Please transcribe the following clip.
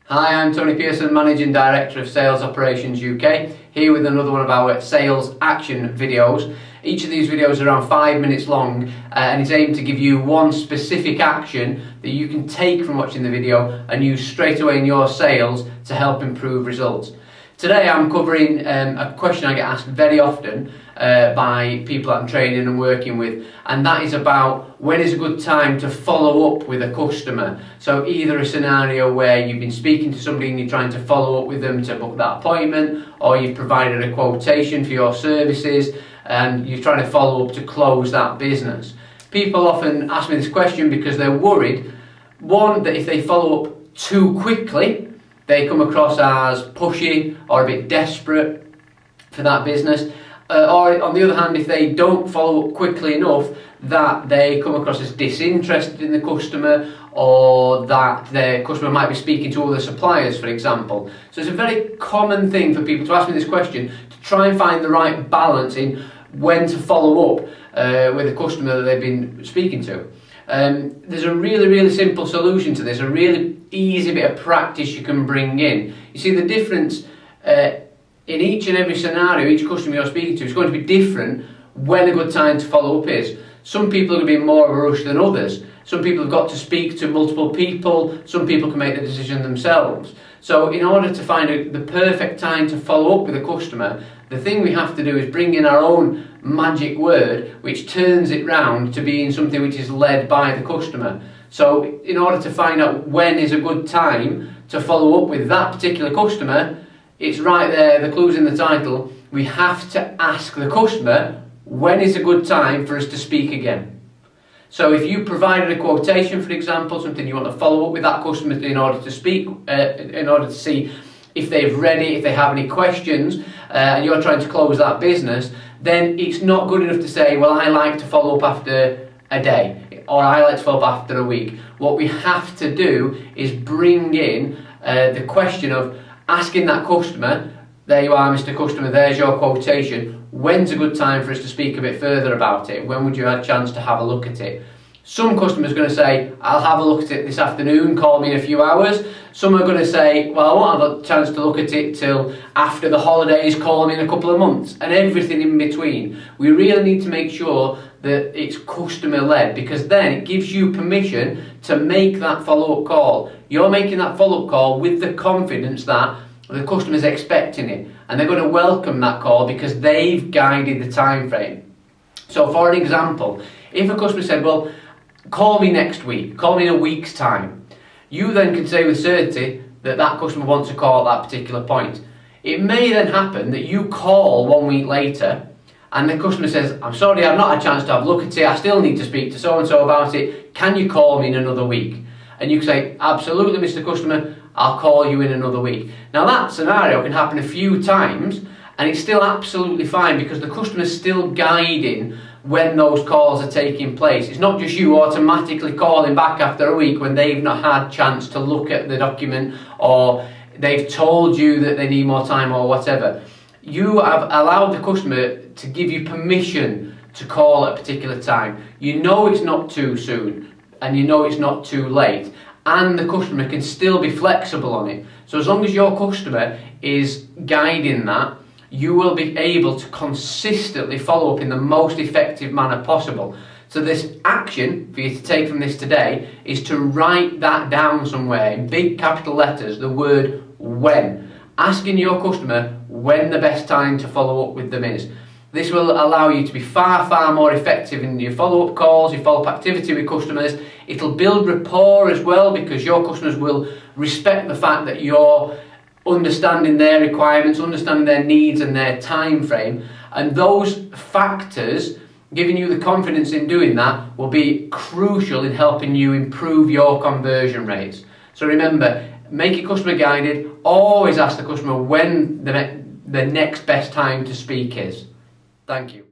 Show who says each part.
Speaker 1: Hi, I'm Tony Pearson, Managing Director of Sales Operations UK, here with another one of our sales action videos. Each of these videos is around 5 minutes long and it's aimed to give you one specific action that you can take from watching the video and use straight away in your sales to help improve results. Today I'm covering a question I get asked very often by people I'm training and working with, and that is about when is a good time to follow up with a customer. So either a scenario where you've been speaking to somebody and you're trying to follow up with them to book that appointment, or you've provided a quotation for your services and you're trying to follow up to close that business. People often ask me this question because they're worried, one, that if they follow up too quickly they come across as pushy or a bit desperate for that business, or on the other hand, if they don't follow up quickly enough, that they come across as disinterested in the customer, or that the customer might be speaking to other suppliers, for example. So it's a very common thing for people to ask me this question, to try and find the right balance in when to follow up with a customer that they've been speaking to. There's a really simple solution to this, a really easy bit of practice you can bring in. You see, the difference in each and every scenario, each customer you're speaking to is going to be different when a good time to follow up is. Some people are going to be in more of a rush than others. Some people have got to speak to multiple people. Some people can make the decision themselves. So in order to find the perfect time to follow up with a customer, the thing we have to do is bring in our own magic word, which turns it round to being something which is led by the customer. So in order to find out when is a good time to follow up with that particular customer, it's right there, the clue's in the title. We have to ask the customer, when is a good time for us to speak again? So if you provided a quotation, for example, something you want to follow up with that customer in order to speak, in order to see if they've read it, if they have any questions, and you're trying to close that business, then it's not good enough to say, well, I like to follow up after a day, or I like to follow up after a week. What we have to do is bring in the question of asking that customer, there you are, Mr. Customer, there's your quotation. When's a good time for us to speak a bit further about it? When would you have a chance to have a look at it? Some customers are going to say, I'll have a look at it this afternoon, call me in a few hours. Some are going to say, well, I won't have a chance to look at it till after the holidays, call me in a couple of months, and everything in between. We really need to make sure that it's customer led, because then it gives you permission to make that follow-up call. You're making that follow-up call with the confidence that the customer's expecting it, and they're going to welcome that call because they've guided the time frame. So for an example, if a customer said, well, call me next week, call me in a week's time, you then can say with certainty that that customer wants a call at that particular point. It may then happen that you call 1 week later and the customer says, I'm sorry, I've not had a chance to have a look at it, I still need to speak to so-and-so about it, can you call me in another week? And you can say, absolutely, Mr. Customer, I'll call you in another week. Now that scenario can happen a few times and it's still absolutely fine because the customer's still guiding when those calls are taking place. It's not just you automatically calling back after a week when they've not had a chance to look at the document, or they've told you that they need more time or whatever. You have allowed the customer to give you permission to call at a particular time. You know it's not too soon and you know it's not too late, and the customer can still be flexible on it. So as long as your customer is guiding that, you will be able to consistently follow up in the most effective manner possible. So this action for you to take from this today is to write that down somewhere in big capital letters, the word when. Asking your customer when the best time to follow up with them is. This will allow you to be far more effective in your follow-up calls, your follow-up activity with customers. It'll build rapport as well, because your customers will respect the fact that you're understanding their requirements, understanding their needs and their time frame, and those factors, giving you the confidence in doing that, will be crucial in helping you improve your conversion rates. So remember, make it customer guided, always ask the customer when the next best time to speak is. Thank you.